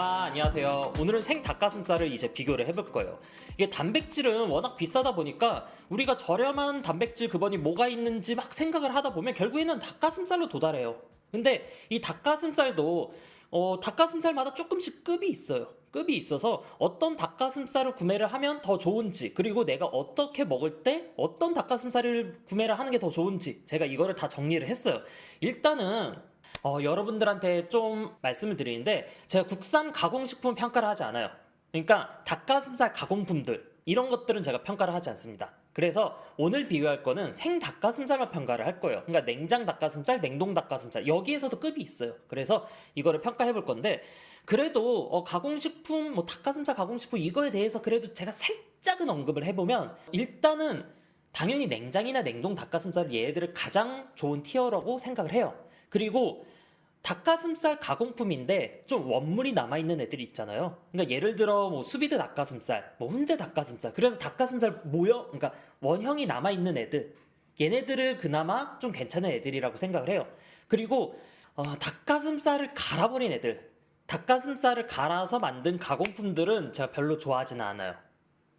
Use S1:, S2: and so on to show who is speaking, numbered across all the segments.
S1: 안녕하세요. 오늘은 생닭가슴살을 이제 비교를 해볼 거예요. 이게 단백질은 워낙 비싸다 보니까 우리가 저렴한 단백질 근원이 뭐가 있는지 막 생각을 하다 보면 결국에는 닭가슴살로 도달해요. 근데 이 닭가슴살도 닭가슴살마다 조금씩 급이 있어요. 급이 있어서 어떤 닭가슴살을 구매를 하면 더 좋은지, 그리고 내가 어떻게 먹을 때 어떤 닭가슴살을 구매를 하는 게 더 좋은지 제가 이거를 다 정리를 했어요. 일단은 여러분들한테 좀 말씀을 드리는데 제가 국산 가공식품 평가를 하지 않아요. 그러니까 닭가슴살 가공품들 이런 것들은 제가 평가를 하지 않습니다. 그래서 오늘 비교할 거는 생 닭가슴살만 평가를 할 거예요. 그러니까 냉장 닭가슴살, 냉동 닭가슴살 여기에서도 급이 있어요. 그래서 이거를 평가해 볼 건데 그래도 가공식품, 뭐 닭가슴살 가공식품 이거에 대해서 그래도 제가 살짝은 언급을 해보면 일단은 당연히 냉장이나 냉동 닭가슴살 얘들을 가장 좋은 티어라고 생각을 해요. 그리고 닭가슴살 가공품인데 좀 원물이 남아있는 애들이 있잖아요. 그러니까 예를 들어 뭐 수비드 닭가슴살, 뭐 훈제 닭가슴살, 그래서 닭가슴살 모형, 그러니까 원형이 남아있는 애들, 얘네들을 그나마 좀 괜찮은 애들이라고 생각을 해요. 그리고 닭가슴살을 갈아버린 애들, 닭가슴살을 갈아서 만든 가공품들은 제가 별로 좋아하지는 않아요.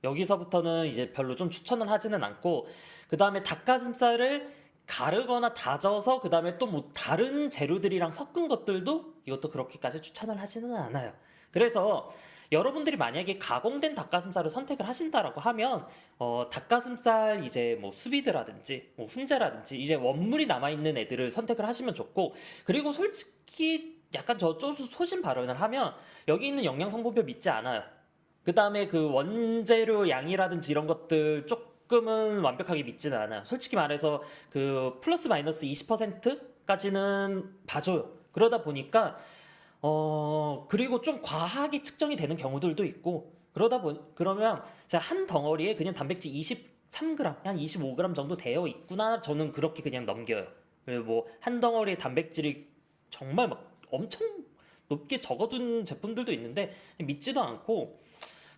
S1: 여기서부터는 이제 별로 좀 추천을 하지는 않고, 그 다음에 닭가슴살을 가르거나 다져서 그 다음에 또 뭐 다른 재료들이랑 섞은 것들도 이것도 그렇게까지 추천을 하지는 않아요. 그래서 여러분들이 만약에 가공된 닭가슴살을 선택을 하신다라고 하면 닭가슴살 이제 뭐 수비드라든지 뭐 훈제라든지 이제 원물이 남아있는 애들을 선택을 하시면 좋고, 그리고 솔직히 약간 저 소신 발언을 하면 여기 있는 영양 성분표 믿지 않아요. 그 다음에 그 원재료 양이라든지 이런 것들 조금은 완벽하게 믿지는 않아요. 솔직히 말해서 그 플러스 마이너스 20%까지는 봐줘요. 그러다 보니까 그리고 좀 과하게 측정이 되는 경우들도 있고, 그러면 제가 한 덩어리에 그냥 단백질 23g, 한 25g 정도 되어 있구나, 저는 그렇게 그냥 넘겨요. 그리고 뭐 한 덩어리에 단백질이 정말 막 엄청 높게 적어둔 제품들도 있는데 믿지도 않고,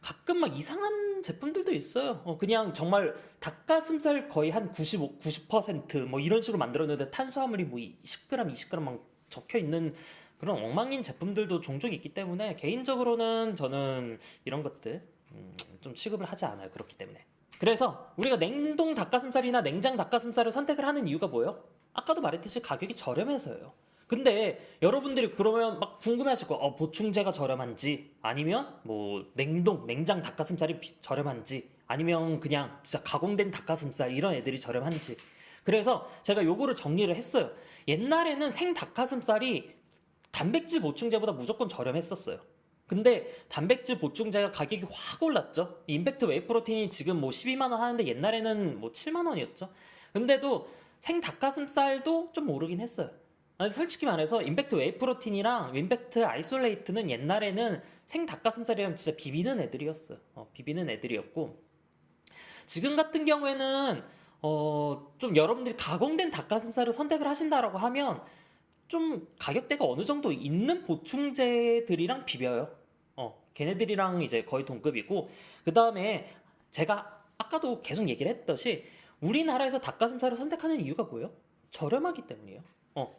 S1: 가끔 막 이상한 제품들도 있어요. 그냥 정말 닭가슴살 거의 한 90%뭐 이런 식으로 만들었는데 탄수화물이 뭐 10g, 20g 막 적혀 있는 그런 엉망인 제품들도 종종 있기 때문에 개인적으로는 저는 이런 것들 좀 취급을 하지 않아요. 그렇기 때문에. 그래서 우리가 냉동 닭가슴살이나 냉장 닭가슴살을 선택을 하는 이유가 뭐예요? 아까도 말했듯이 가격이 저렴해서예요. 근데 여러분들이 그러면 막 궁금해하실 거예요. 보충제가 저렴한지, 아니면 뭐 냉장 닭가슴살이 저렴한지, 아니면 그냥 진짜 가공된 닭가슴살 이런 애들이 저렴한지. 그래서 제가 요거를 정리를 했어요. 옛날에는 생 닭가슴살이 단백질 보충제보다 무조건 저렴했었어요. 근데 단백질 보충제가 가격이 확 올랐죠. 임팩트 웨이 프로틴이 지금 뭐 12만 원 하는데 옛날에는 뭐 7만 원이었죠. 근데도 생 닭가슴살도 좀 오르긴 했어요. 아니, 솔직히 말해서 임팩트 웨이 프로틴이랑 임팩트 아이솔레이트는 옛날에는 생 닭가슴살이랑 진짜 비비는 애들이었어요. 비비는 애들이었고, 지금 같은 경우에는 좀 여러분들이 가공된 닭가슴살을 선택을 하신다라고 하면 좀 가격대가 어느 정도 있는 보충제들이랑 비벼요. 걔네들이랑 이제 거의 동급이고, 그 다음에 제가 아까도 계속 얘기를 했듯이 우리나라에서 닭가슴살을 선택하는 이유가 뭐예요? 저렴하기 때문이에요.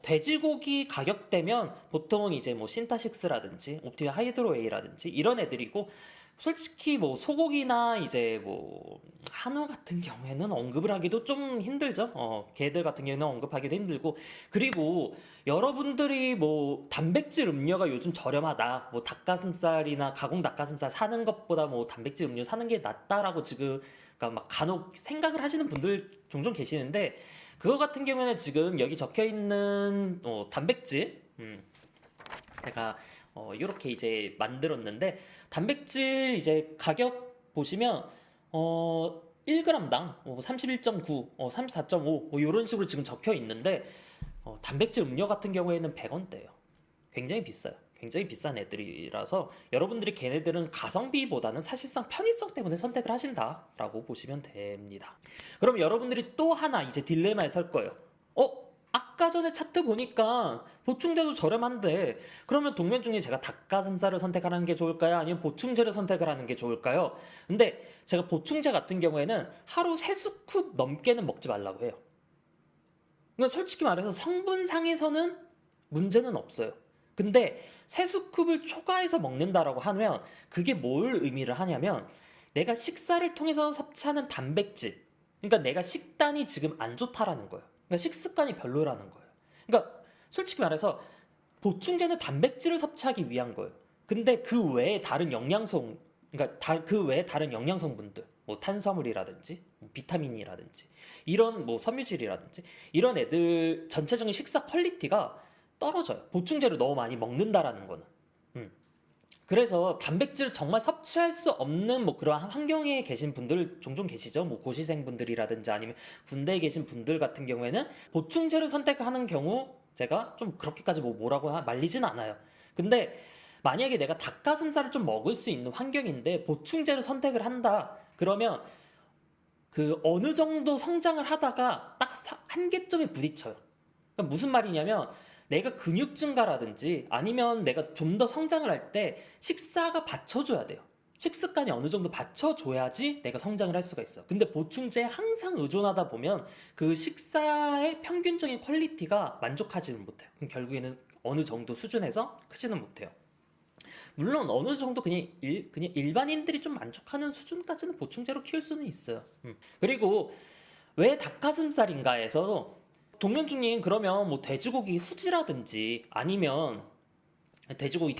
S1: 돼지고기 가격대면 보통 이제 뭐 신타식스라든지 옵티마 하이드로웨이라든지 이런 애들이고, 솔직히 뭐 소고기나 이제 뭐 한우 같은 경우에는 언급을 하기도 좀 힘들죠. 걔들 같은 경우에는 언급하기도 힘들고, 그리고 여러분들이 뭐 단백질 음료가 요즘 저렴하다, 뭐 닭가슴살이나 가공 닭가슴살 사는 것보다 뭐 단백질 음료 사는 게 낫다라고 지금 그러니까 막 간혹 생각을 하시는 분들 종종 계시는데, 그거 같은 경우에는 지금 여기 적혀 있는 단백질, 제가 이렇게 이제 만들었는데, 단백질 이제 가격 보시면 1g당 31.9, 34.5 뭐 이런 식으로 지금 적혀 있는데, 단백질 음료 같은 경우에는 100원대예요. 굉장히 비싸요. 굉장히 비싼 애들이라서 여러분들이 걔네들은 가성비보다는 사실상 편의성 때문에 선택을 하신다라고 보시면 됩니다. 그럼 여러분들이 또 하나 이제 딜레마에 설 거예요. 아까 전에 차트 보니까 보충제도 저렴한데 그러면 동면 중에 제가 닭가슴살을 선택하는 게 좋을까요? 아니면 보충제를 선택을 하는 게 좋을까요? 근데 제가 보충제 같은 경우에는 하루 3스쿱 넘게는 먹지 말라고 해요. 그러니까 솔직히 말해서 성분상에서는 문제는 없어요. 근데 세 스쿱을 초과해서 먹는다라고 하면 그게 뭘 의미를 하냐면 내가 식사를 통해서 섭취하는 단백질, 그러니까 내가 식단이 지금 안 좋다라는 거예요. 그러니까 식습관이 별로라는 거예요. 그러니까 솔직히 말해서 보충제는 단백질을 섭취하기 위한 거예요. 근데 그 외에 다른 영양소, 그러니까 그 외에 다른 영양 성분들, 뭐 탄수화물이라든지 뭐 비타민이라든지 이런 뭐 섬유질이라든지 이런 애들 전체적인 식사 퀄리티가 떨어져요. 보충제를 너무 많이 먹는다라는 거는. 음. 그래서 단백질을 정말 섭취할 수 없는 뭐 그러한 환경에 계신 분들 종종 계시죠. 뭐 고시생 분들이라든지 아니면 군대에 계신 분들 같은 경우에는 보충제를 선택하는 경우 제가 좀 그렇게까지 뭐라고 말리진 않아요. 근데 만약에 내가 닭가슴살을 좀 먹을 수 있는 환경인데 보충제를 선택을 한다. 그러면 그 어느 정도 성장을 하다가 딱 한계점에 부딪혀요. 그러니까 무슨 말이냐면 내가 근육 증가라든지 아니면 내가 좀 더 성장을 할 때 식사가 받쳐줘야 돼요. 식습관이 어느 정도 받쳐줘야지 내가 성장을 할 수가 있어. 근데 보충제에 항상 의존하다 보면 그 식사의 평균적인 퀄리티가 만족하지는 못해요. 그럼 결국에는 어느 정도 수준에서 크지는 못해요. 물론 어느 정도 그냥 일반인들이 좀 만족하는 수준까지는 보충제로 키울 수는 있어요. 그리고 왜 닭가슴살인가에서 동면중님 그러면 뭐 돼지고기 후지라든지 아니면 돼지고기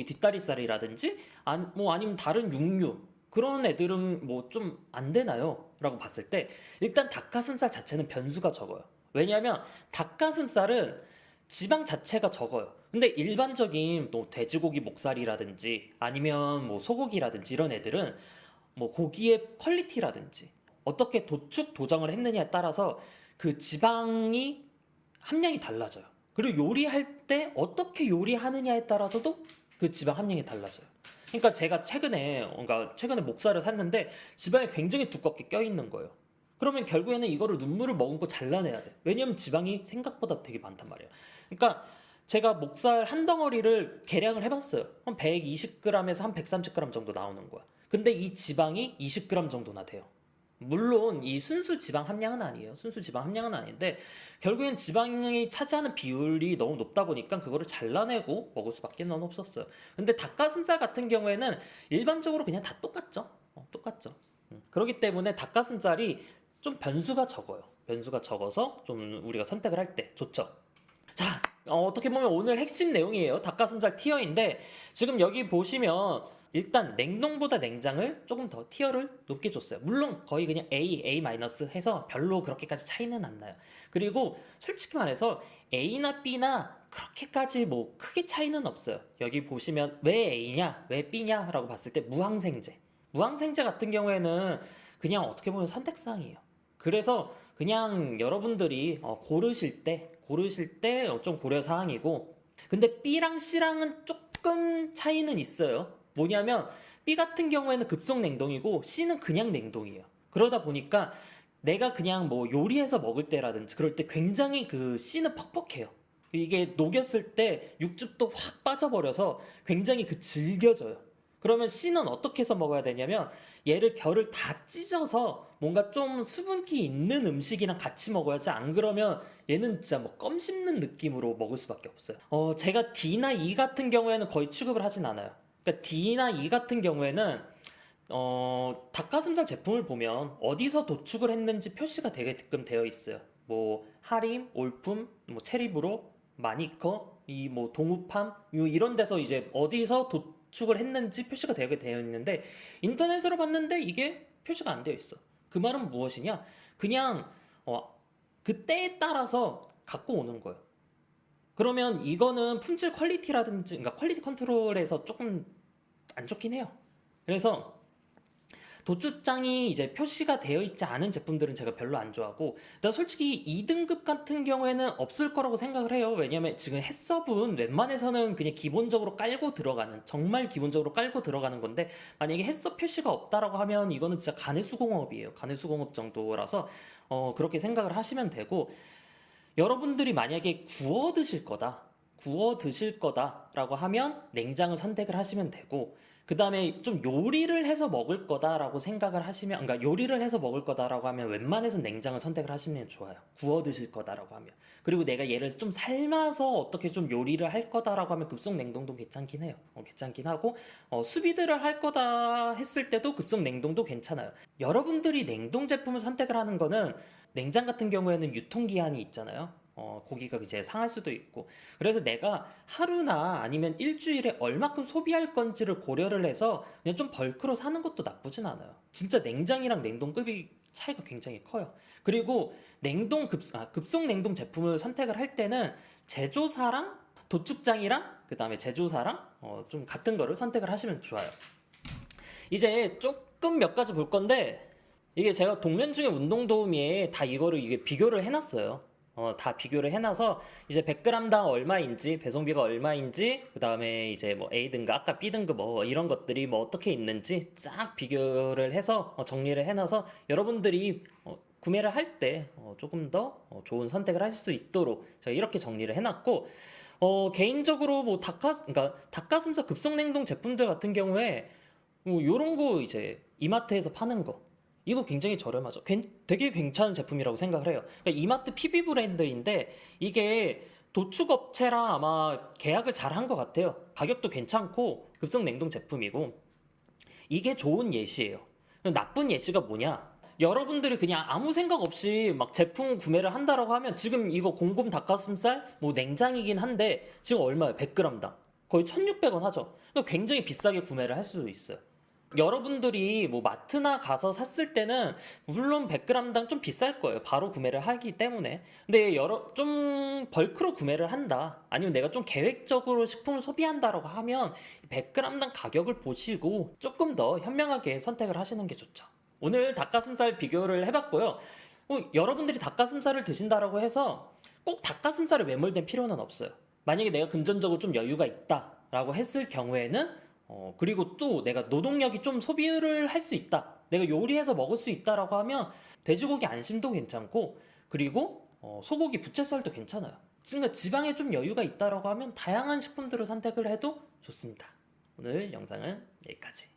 S1: 뒷다리살이라든지 뭐 아니면 다른 육류 그런 애들은 뭐 좀 안 되나요? 라고 봤을 때 일단 닭가슴살 자체는 변수가 적어요. 왜냐하면 닭가슴살은 지방 자체가 적어요. 근데 일반적인 또 돼지고기 목살이라든지 아니면 뭐 소고기라든지 이런 애들은 뭐 고기의 퀄리티라든지 어떻게 도축 도정을 했느냐에 따라서 그 지방이 함량이 달라져요. 그리고 요리할 때 어떻게 요리하느냐에 따라서도 그 지방 함량이 달라져요. 그러니까 제가 최근에 목살을 샀는데 지방이 굉장히 두껍게 껴있는 거예요. 그러면 결국에는 이거를 눈물을 머금고 잘라내야 돼. 왜냐면 지방이 생각보다 되게 많단 말이에요. 그러니까 제가 목살 한 덩어리를 계량을 해봤어요. 한 120g에서 한 130g 정도 나오는 거야. 근데 이 지방이 20g 정도나 돼요. 물론 이 순수 지방 함량은 아니에요. 순수 지방 함량은 아닌데 결국엔 지방이 차지하는 비율이 너무 높다 보니까 그거를 잘라내고 먹을 수밖에 없었어요. 근데 닭가슴살 같은 경우에는 일반적으로 그냥 다 똑같죠. 똑같죠. 그렇기 때문에 닭가슴살이 좀 변수가 적어요. 변수가 적어서 좀 우리가 선택을 할 때 좋죠. 자, 어떻게 보면 오늘 핵심 내용이에요. 닭가슴살 티어인데 지금 여기 보시면 일단 냉동보다 냉장을 조금 더 티어를 높게 줬어요. 물론 거의 그냥 A 해서 별로 그렇게까지 차이는 안 나요. 그리고 솔직히 말해서 A나 B나 그렇게까지 뭐 크게 차이는 없어요. 여기 보시면 왜 A냐, 왜 B냐 라고 봤을 때 무항생제 같은 경우에는 그냥 어떻게 보면 선택사항이에요. 그래서 그냥 여러분들이 고르실 때 좀 고려사항이고 근데 B랑 C랑은 조금 차이는 있어요. 뭐냐면 B 같은 경우에는 급속 냉동이고 C는 그냥 냉동이에요. 그러다 보니까 내가 그냥 뭐 요리해서 먹을 때라든지 그럴 때 굉장히 그 C는 퍽퍽해요. 이게 녹였을 때 육즙도 확 빠져버려서 굉장히 그 질겨져요. 그러면 C는 어떻게 해서 먹어야 되냐면 얘를 결을 다 찢어서 뭔가 좀 수분기 있는 음식이랑 같이 먹어야지 안 그러면 얘는 진짜 뭐 껌 씹는 느낌으로 먹을 수밖에 없어요. 제가 D나 E 같은 경우에는 거의 취급을 하진 않아요. 그러니까 D나 E 같은 경우에는 닭가슴살 제품을 보면 어디서 도축을 했는지 표시가 되게끔 되어 있어요. 뭐 하림, 올품, 뭐 체리브로, 마니커, 이 뭐 동우팜 이런 데서 이제 어디서 도축을 했는지 표시가 되게 되어 있는데 인터넷으로 봤는데 이게 표시가 안 되어 있어. 그 말은 무엇이냐? 그냥 그 때에 따라서 갖고 오는 거예요. 그러면 이거는 품질 퀄리티라든지 그러니까 퀄리티 컨트롤에서 조금 안 좋긴 해요. 그래서 도축장이 이제 표시가 되어 있지 않은 제품들은 제가 별로 안 좋아하고 나 솔직히 2등급 같은 경우에는 없을 거라고 생각을 해요. 왜냐면 지금 햇섭은 웬만해서는 그냥 기본적으로 깔고 들어가는 정말 기본적으로 깔고 들어가는 건데 만약에 햇섭 표시가 없다라고 하면 이거는 진짜 가내수공업이에요. 가내수공업 정도라서 그렇게 생각을 하시면 되고 여러분들이 만약에 구워 드실 거다. 구워 드실 거다라고 하면 냉장을 선택을 하시면 되고, 그 다음에 좀 요리를 해서 먹을 거다라고 생각을 하시면, 그러니까 요리를 해서 먹을 거다라고 하면 웬만해서 냉장을 선택을 하시면 좋아요. 구워 드실 거다라고 하면. 그리고 내가 얘를 좀 삶아서 어떻게 좀 요리를 할 거다라고 하면 급속 냉동도 괜찮긴 해요. 괜찮긴 하고, 수비드를 할 거다 했을 때도 급속 냉동도 괜찮아요. 여러분들이 냉동 제품을 선택을 하는 거는, 냉장 같은 경우에는 유통기한이 있잖아요. 고기가 이제 상할 수도 있고. 그래서 내가 하루나 아니면 일주일에 얼마큼 소비할 건지를 고려를 해서 그냥 좀 벌크로 사는 것도 나쁘진 않아요. 진짜 냉장이랑 냉동급이 차이가 굉장히 커요. 그리고 급속 냉동 제품을 선택을 할 때는 제조사랑 도축장이랑 그 다음에 제조사랑 좀 같은 거를 선택을 하시면 좋아요. 이제 조금 몇 가지 볼 건데, 이게 제가 동면 중에 운동 도우미에 다 이거를 이게 비교를 해놨어요. 다 비교를 해놔서 이제 100g당 얼마인지, 배송비가 얼마인지, 그 다음에 이제 뭐 A 등급, 아까 B 등급 뭐 이런 것들이 뭐 어떻게 있는지 쫙 비교를 해서 정리를 해놔서 여러분들이 구매를 할 때 조금 더 좋은 선택을 하실 수 있도록 제가 이렇게 정리를 해놨고, 개인적으로 뭐 그러니까 닭가슴살 급속냉동 제품들 같은 경우에 요런 거 이제 이마트에서 파는 거, 이거 굉장히 저렴하죠. 되게 괜찮은 제품이라고 생각을 해요. 그러니까 이마트 PB 브랜드인데 이게 도축업체랑 아마 계약을 잘 한 것 같아요. 가격도 괜찮고 급속 냉동 제품이고, 이게 좋은 예시예요. 나쁜 예시가 뭐냐? 여러분들이 그냥 아무 생각 없이 막 제품 구매를 한다라고 하면, 지금 이거 공곰 닭가슴살 뭐 냉장이긴 한데 지금 얼마예요? 100g당 거의 1,600원 하죠. 그러니까 굉장히 비싸게 구매를 할 수도 있어요. 여러분들이 뭐 마트나 가서 샀을 때는 물론 100g당 좀 비쌀 거예요. 바로 구매를 하기 때문에. 근데 좀 벌크로 구매를 한다, 아니면 내가 좀 계획적으로 식품을 소비한다라고 하면 100g당 가격을 보시고 조금 더 현명하게 선택을 하시는 게 좋죠. 오늘 닭가슴살 비교를 해봤고요. 여러분들이 닭가슴살을 드신다라고 해서 꼭 닭가슴살에 매몰될 필요는 없어요. 만약에 내가 금전적으로 좀 여유가 있다라고 했을 경우에는, 그리고 또 내가 노동력이 좀 소비를 할 수 있다, 내가 요리해서 먹을 수 있다라고 하면 돼지고기 안심도 괜찮고, 그리고 소고기 부채살도 괜찮아요. 그러니까 지방에 좀 여유가 있다라고 하면 다양한 식품들을 선택을 해도 좋습니다. 오늘 영상은 여기까지.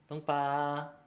S1: 똥빠.